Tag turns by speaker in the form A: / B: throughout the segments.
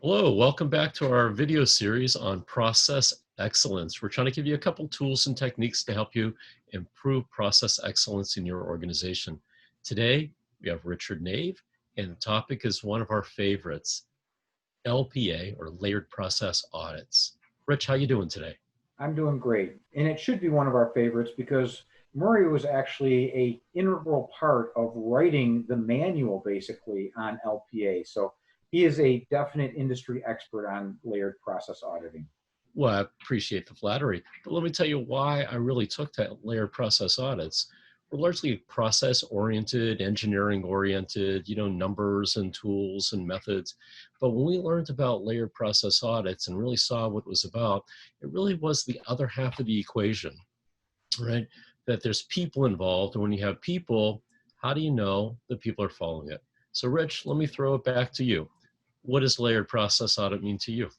A: Hello, welcome back to our video series on process excellence. We're trying to give you a couple tools and techniques to help you improve process excellence in your organization. Today, we have Richard Nave, and the topic is one of our favorites, LPA, or layered process audits. Rich, how you doing today?
B: I'm doing great. And it should be one of our favorites because Murray was actually a integral part of writing the manual basically on LPA. So he is a definite industry expert on layered process auditing.
A: Well, I appreciate the flattery, but let me tell you why I really took to layered process audits. We're largely process oriented, engineering oriented, numbers and tools and methods. But when we learned about layered process audits and really saw what it was about, it really was the other half of the equation, right? That there's people involved. And when you have people, how do you know that people are following it? So, Rich, let me throw it back to you. What does layered process audit mean to you?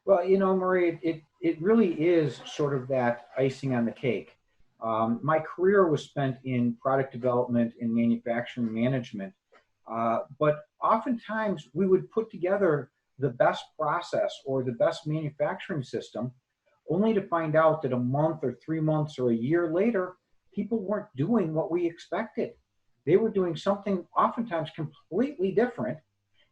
B: Well, Murray, it really is sort of that icing on the cake. My career was spent in product development and manufacturing management, but oftentimes we would put together the best process or the best manufacturing system only to find out that a month or 3 months or a year later, people weren't doing what we expected. They were doing something oftentimes completely different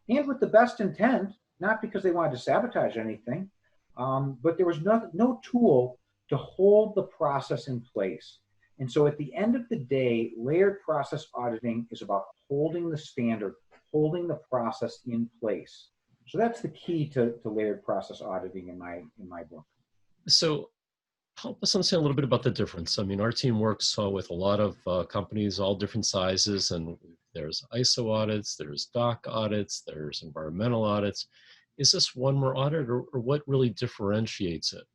B: and with the best intent, not because they wanted to sabotage anything, but there was no tool to hold the process in place. And so at the end of the day, layered process auditing is about holding the standard, holding the process in place. So that's the key to layered process auditing in my book.
A: So help us understand a little bit about the difference. I mean, our team works with a lot of companies, all different sizes, and there's ISO audits, there's DOC audits, there's environmental audits. Is this one more audit, or what really differentiates it?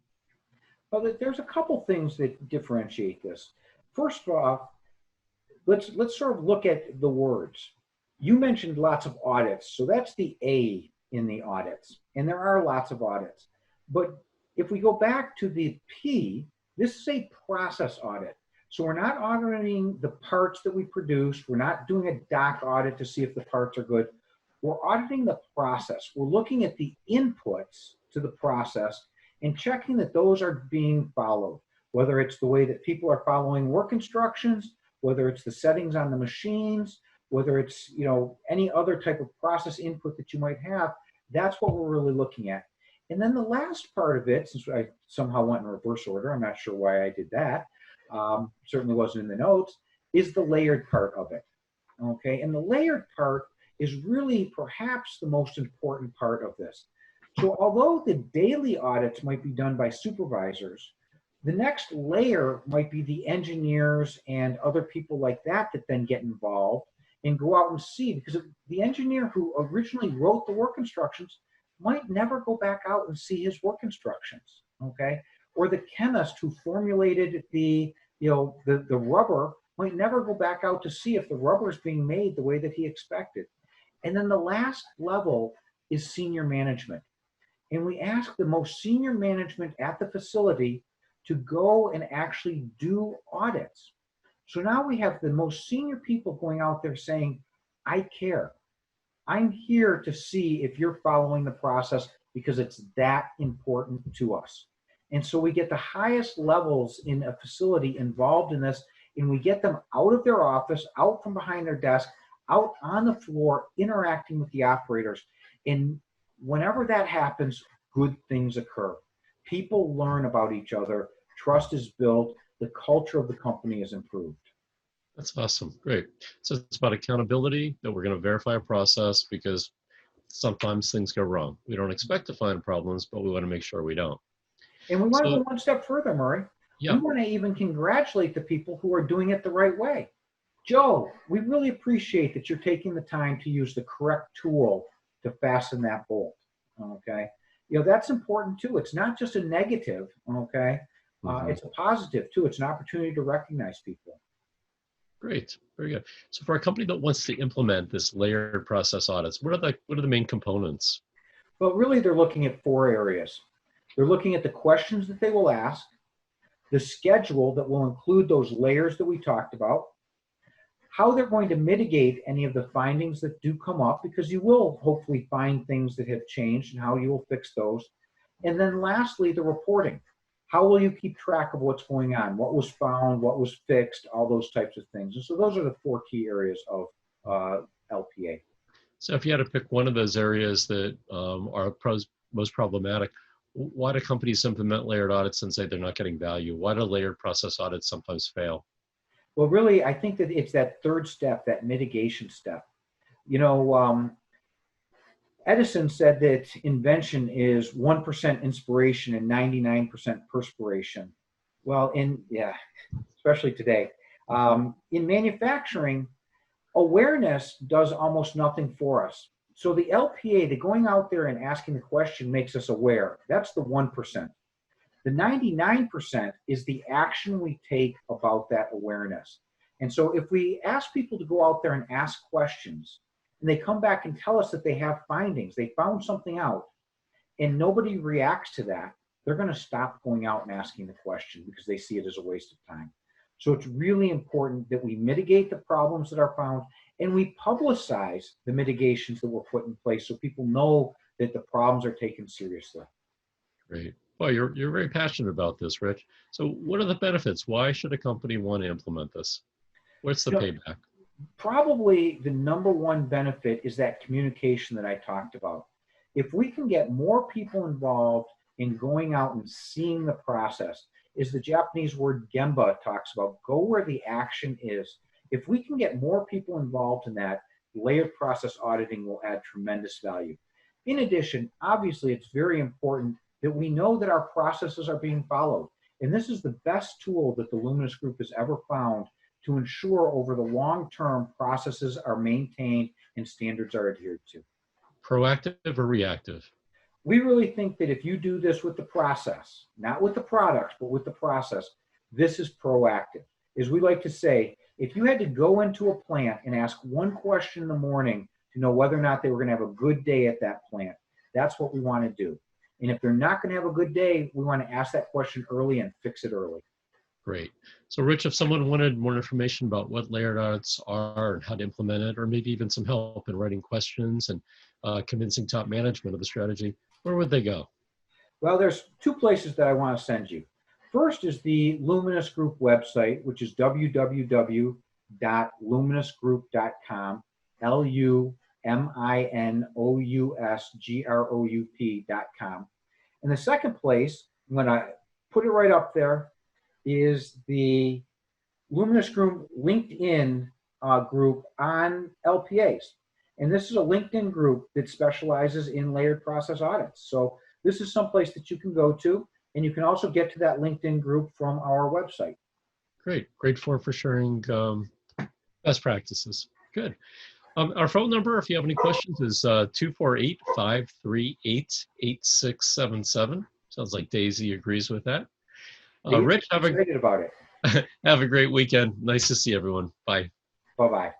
B: Well, there's a couple things that differentiate this. First off, let's sort of look at the words. You mentioned lots of audits, so that's the A in the audits, and there are lots of audits. But if we go back to the P, this is a process audit. So we're not auditing the parts that we produce. We're not doing a DOC audit to see if the parts are good. We're auditing the process. We're looking at the inputs to the process and checking that those are being followed, whether it's the way that people are following work instructions, whether it's the settings on the machines, whether it's any other type of process input that you might have. That's what we're really looking at. And then the last part of it, since I somehow went in reverse order, I'm not sure why I did that, certainly wasn't in the notes, is the layered part of it. Okay, and the layered part is really perhaps the most important part of this. So although the daily audits might be done by supervisors, the next layer might be the engineers and other people like that that then get involved and go out and see, because the engineer who originally wrote the work instructions might never go back out and see his work instructions, okay? Or the chemist who formulated the rubber might never go back out to see if the rubber is being made the way that he expected. And then the last level is senior management. And we ask the most senior management at the facility to go and actually do audits. So now we have the most senior people going out there saying, I care. I'm here to see if you're following the process because it's that important to us. And so we get the highest levels in a facility involved in this, and we get them out of their office, out from behind their desk, out on the floor, interacting with the operators. And whenever that happens, good things occur. People learn about each other, trust is built, the culture of the company is improved.
A: That's awesome. Great. So it's about accountability, that we're going to verify a process because sometimes things go wrong. We don't expect to find problems, but we want to make sure we don't.
B: And we want to
A: So,
B: go one step further, Murray.
A: yeah.
B: We want to even congratulate the people who are doing it the right way. Joe, we really appreciate that you're taking the time to use the correct tool to fasten that bolt. Okay. That's important too. It's not just a negative. Okay. It's a positive too. It's an opportunity to recognize people.
A: Great, very good. So for a company that wants to implement this layered process audits, what are the main components?
B: Well, really, they're looking at 4 areas. They're looking at the questions that they will ask, the schedule that will include those layers that we talked about, how they're going to mitigate any of the findings that do come up, because you will hopefully find things that have changed and how you will fix those. And then lastly, the reporting. How will you keep track of what's going on, what was found, what was fixed, all those types of things. And so those are the 4 key areas of LPA.
A: So if you had to pick one of those areas that are most problematic, why do companies implement layered audits and say they're not getting value? Why do layered process audits sometimes fail?
B: Well, really, I think that it's that third step, that mitigation step. You know, Edison said that invention is 1% inspiration and 99% perspiration. Well, especially today. In manufacturing, awareness does almost nothing for us. So the LPA, the going out there and asking the question, makes us aware. That's the 1%. The 99% is the action we take about that awareness. And so if we ask people to go out there and ask questions, and they come back and tell us that they have findings, they found something out, and nobody reacts to that, they're going to stop going out and asking the question because they see it as a waste of time. So it's really important that we mitigate the problems that are found, and we publicize the mitigations that were put in place so people know that the problems are taken seriously.
A: Great. Well, you're very passionate about this, Rich. So what are the benefits? Why should a company want to implement this? What's the payback?
B: Probably the number one benefit is that communication that I talked about. If we can get more people involved in going out and seeing the process, is the Japanese word gemba talks about, go where the action is. If we can get more people involved in that, layered process auditing will add tremendous value. In addition, obviously, it's very important that we know that our processes are being followed. And this is the best tool that the Luminous Group has ever found to ensure over the long term processes are maintained and standards are adhered to.
A: Proactive or reactive?
B: We really think that if you do this with the process, not with the products, but with the process, this is proactive. As we like to say, if you had to go into a plant and ask one question in the morning to know whether or not they were going to have a good day at that plant, that's what we want to do. And if they're not going to have a good day, we want to ask that question early and fix it early.
A: Great. So Rich, if someone wanted more information about what layered audits are and how to implement it, or maybe even some help in writing questions and convincing top management of the strategy, where would they go?
B: Well, there's 2 places that I want to send you. First is the Luminous Group website, which is www.luminousgroup.com, LUMINOUSGROUP.com. And the second place, I'm going to put it right up there, is the Luminous Group LinkedIn group on LPAs. And this is a LinkedIn group that specializes in layered process audits. So this is someplace that you can go to, and you can also get to that LinkedIn group from our website.
A: Great. Great for sharing best practices. Good. Our phone number, if you have any questions, is 248-538-8677. Sounds like Daisy agrees with that. Rich,
B: excited about it.
A: Have a great weekend. Nice to see everyone. Bye.
B: Bye-bye.